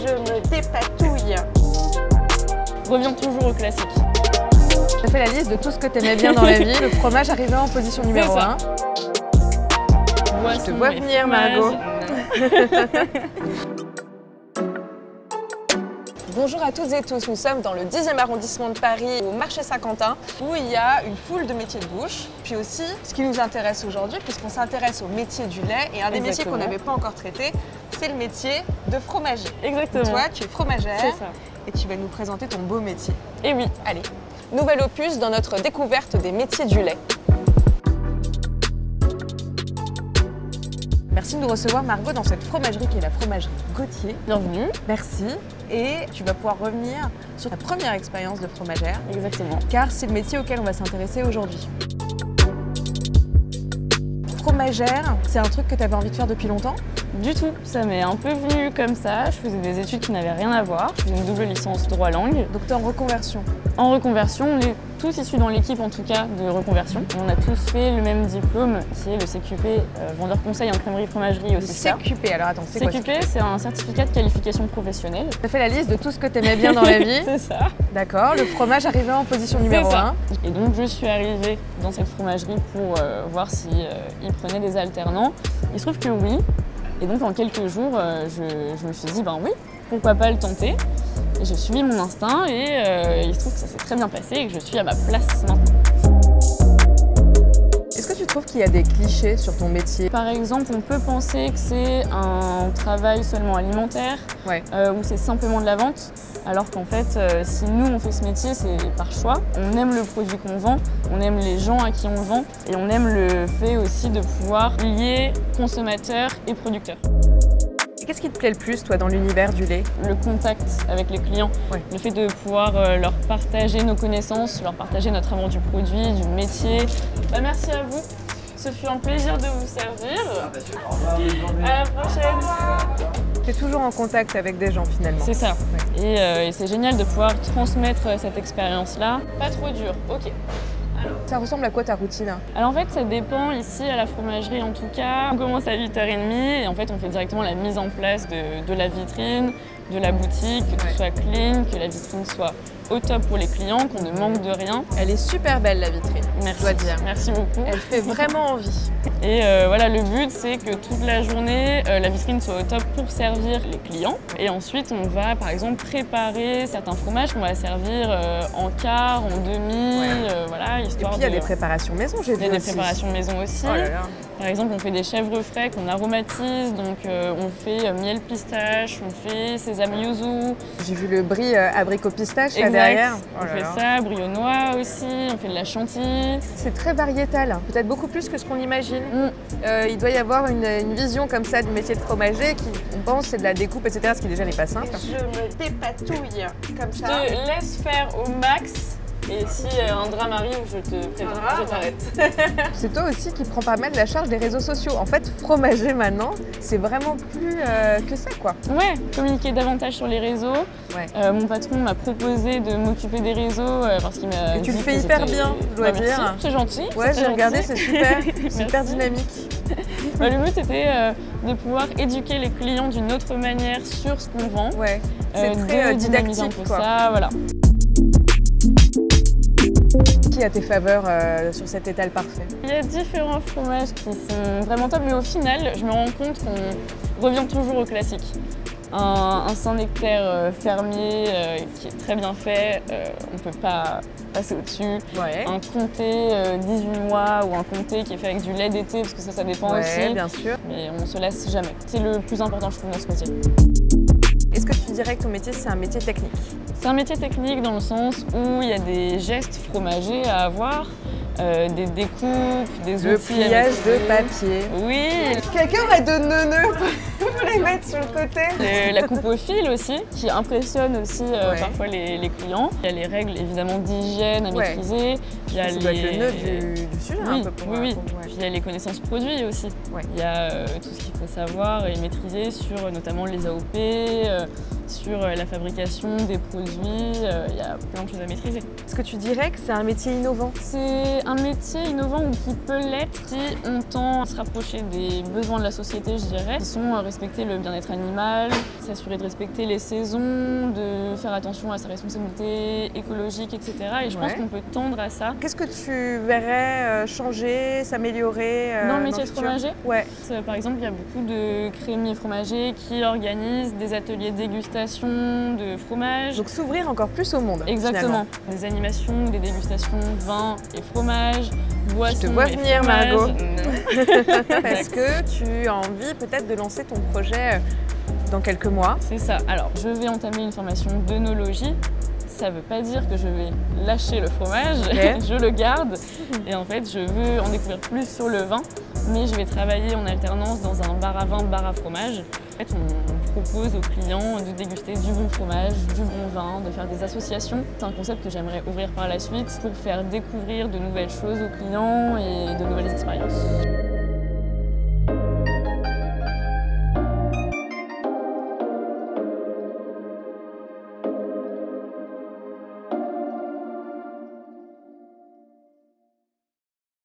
Je me dépatouille. Reviens toujours au classique. J'ai fait la liste de tout ce que tu aimais bien dans la vie. Le fromage arrivait en position numéro 1. Je te vois venir, Margot. Bonjour à toutes et tous, nous sommes dans le 10e arrondissement de Paris, au marché Saint-Quentin, où il y a une foule de métiers de bouche. Puis aussi, ce qui nous intéresse aujourd'hui, puisqu'on s'intéresse au métier du lait, et un des métiers qu'on n'avait pas encore traité, c'est le métier de fromager. Exactement. Toi, tu es fromagère, c'est ça. Et tu vas nous présenter ton beau métier. Et oui. Allez, nouvel opus dans notre découverte des métiers du lait. Merci de nous recevoir, Margot, dans cette fromagerie qui est la fromagerie Gauthier. Bienvenue. Merci. Et tu vas pouvoir revenir sur ta première expérience de fromagère. Exactement. Car c'est le métier auquel on va s'intéresser aujourd'hui. Fromagère, c'est un truc que tu avais envie de faire depuis longtemps? Du tout, ça m'est un peu venu comme ça. Je faisais des études qui n'avaient rien à voir. Je faisais une double licence droit-langue. Donc tu es en reconversion? En reconversion, on est tous issus dans l'équipe en tout cas de reconversion. On a tous fait le même diplôme qui est le CQP, vendeur conseil en crèmerie fromagerie aussi. CQP, alors attends, c'est quoi CQP? C'est un certificat de qualification professionnelle. Tu as fait la liste de tout ce que tu aimais bien dans la vie? C'est ça. D'accord, le fromage arrivait en position numéro 1. Et donc je suis arrivée dans cette fromagerie pour voir si ils prenaient des alternants. Il se trouve que oui. Et donc en quelques jours, je me suis dit, ben oui, pourquoi pas le tenter. Et j'ai suivi mon instinct et il se trouve que ça s'est très bien passé et que je suis à ma place maintenant. Est-ce que tu trouves qu'il y a des clichés sur ton métier? Par exemple, on peut penser que c'est un travail seulement alimentaire, ou c'est simplement de la vente, alors qu'en fait, si nous on fait ce métier, c'est par choix. On aime le produit qu'on vend, on aime les gens à qui on vend, et on aime le fait aussi de pouvoir lier consommateurs et producteurs. Qu'est-ce qui te plaît le plus, toi, dans l'univers du lait? Le contact avec les clients, le fait de pouvoir leur partager nos connaissances, leur partager notre amour du produit, du métier. Bah, merci à vous, ce fut un plaisir de vous servir. À la prochaine. Tu es toujours en contact avec des gens finalement. C'est ça. Et c'est génial de pouvoir transmettre cette expérience-là. Pas trop dur, ok. Ça ressemble à quoi ta routine? Alors en fait, ça dépend ici à la fromagerie en tout cas. On commence à 8h30 et en fait on fait directement la mise en place de la vitrine, de la boutique, que tout soit clean, que la vitrine soit au top pour les clients, qu'on ne manque de rien. Elle est super belle la vitrine, merci, je dois dire. Merci beaucoup. Elle fait vraiment envie. Et voilà, le but c'est que toute la journée, la vitrine soit au top pour servir les clients. Et ensuite, on va par exemple préparer certains fromages qu'on va servir en quart, en demi, voilà, histoire de... Et puis il y a des préparations maison, j'ai vu aussi. Il y a des préparations maison aussi. Oh là là. Par exemple, on fait des chèvres frais qu'on aromatise, donc on fait miel pistache, on fait sésame yuzu. J'ai vu le brie abricot pistache là derrière. On fait ça, brie aux noix aussi, on fait de la chantilly. C'est très variétal, peut-être beaucoup plus que ce qu'on imagine. Il doit y avoir une vision comme ça du métier de fromager qui, on pense, c'est de la découpe, etc., ce qui déjà n'est pas simple. Je me dépatouille comme ça. Je te laisse faire au max. Et si un drame arrive, je te préviens, je t'arrête. C'est toi aussi qui prends pas mal la charge des réseaux sociaux. En fait, fromager maintenant, c'est vraiment plus que ça, quoi. Ouais, communiquer davantage sur les réseaux. Mon patron m'a proposé de m'occuper des réseaux parce qu'il m'a dit... Et tu le fais hyper bien, je dois dire. Merci, c'est gentil. Ouais, j'ai regardé, c'est super, super dynamique. Le but, c'était de pouvoir éduquer les clients d'une autre manière sur ce qu'on vend. Ouais, c'est très didactique, quoi. Ça, voilà. Qui a tes faveurs sur cet étal parfait? Il y a différents fromages qui sont vraiment top, mais au final, je me rends compte qu'on revient toujours au classique. Un Saint-Nectaire fermier qui est très bien fait, on ne peut pas passer au-dessus. Un comté 18 mois ou un comté qui est fait avec du lait d'été, parce que ça dépend aussi. Bien sûr. Mais on ne se lasse jamais. C'est le plus important, je trouve, dans ce métier. Est-ce que tu dirais que ton métier, c'est un métier technique? C'est un métier technique dans le sens où il y a des gestes fromagers à avoir, des découpes, des outils. Le pliage de papier. Oui. Quelqu'un aurait de neuneux pour les mettre sur le côté. La coupe au fil aussi, qui impressionne aussi parfois les clients. Il y a les règles évidemment d'hygiène à maîtriser. Il y a ça doit être le nœud du sujet un peu pour moi. Puis il y a les connaissances produits aussi. Il y a tout ce qu'il faut savoir et maîtriser sur notamment les AOP, sur la fabrication des produits. Il y a plein de choses à maîtriser. Est-ce que tu dirais que c'est un métier innovant? C'est un métier innovant ou qui peut l'être si on tend à se rapprocher des besoins de la société, je dirais, qui sont respecter le bien-être animal, s'assurer de respecter les saisons, de faire attention à sa responsabilité écologique, etc. Et je pense qu'on peut tendre à ça. Qu'est-ce que tu verrais changer, s'améliorer dans le métier de fromager? Ouais. Par exemple, il y a beaucoup de crémiers fromagers qui organisent des ateliers de dégustation de fromage. Donc s'ouvrir encore plus au monde. Exactement. Finalement. Des animations, des dégustations vin et fromage, boissons. Je te vois et venir, fromage. Margot. Parce que tu as envie peut-être de lancer ton projet dans quelques mois. C'est ça. Alors, je vais entamer une formation d'œnologie. Ça ne veut pas dire que je vais lâcher le fromage, je le garde. Et en fait, je veux en découvrir plus sur le vin, mais je vais travailler en alternance dans un bar à vin, bar à fromage. En fait, on propose aux clients de déguster du bon fromage, du bon vin, de faire des associations. C'est un concept que j'aimerais ouvrir par la suite pour faire découvrir de nouvelles choses aux clients et de nouvelles expériences.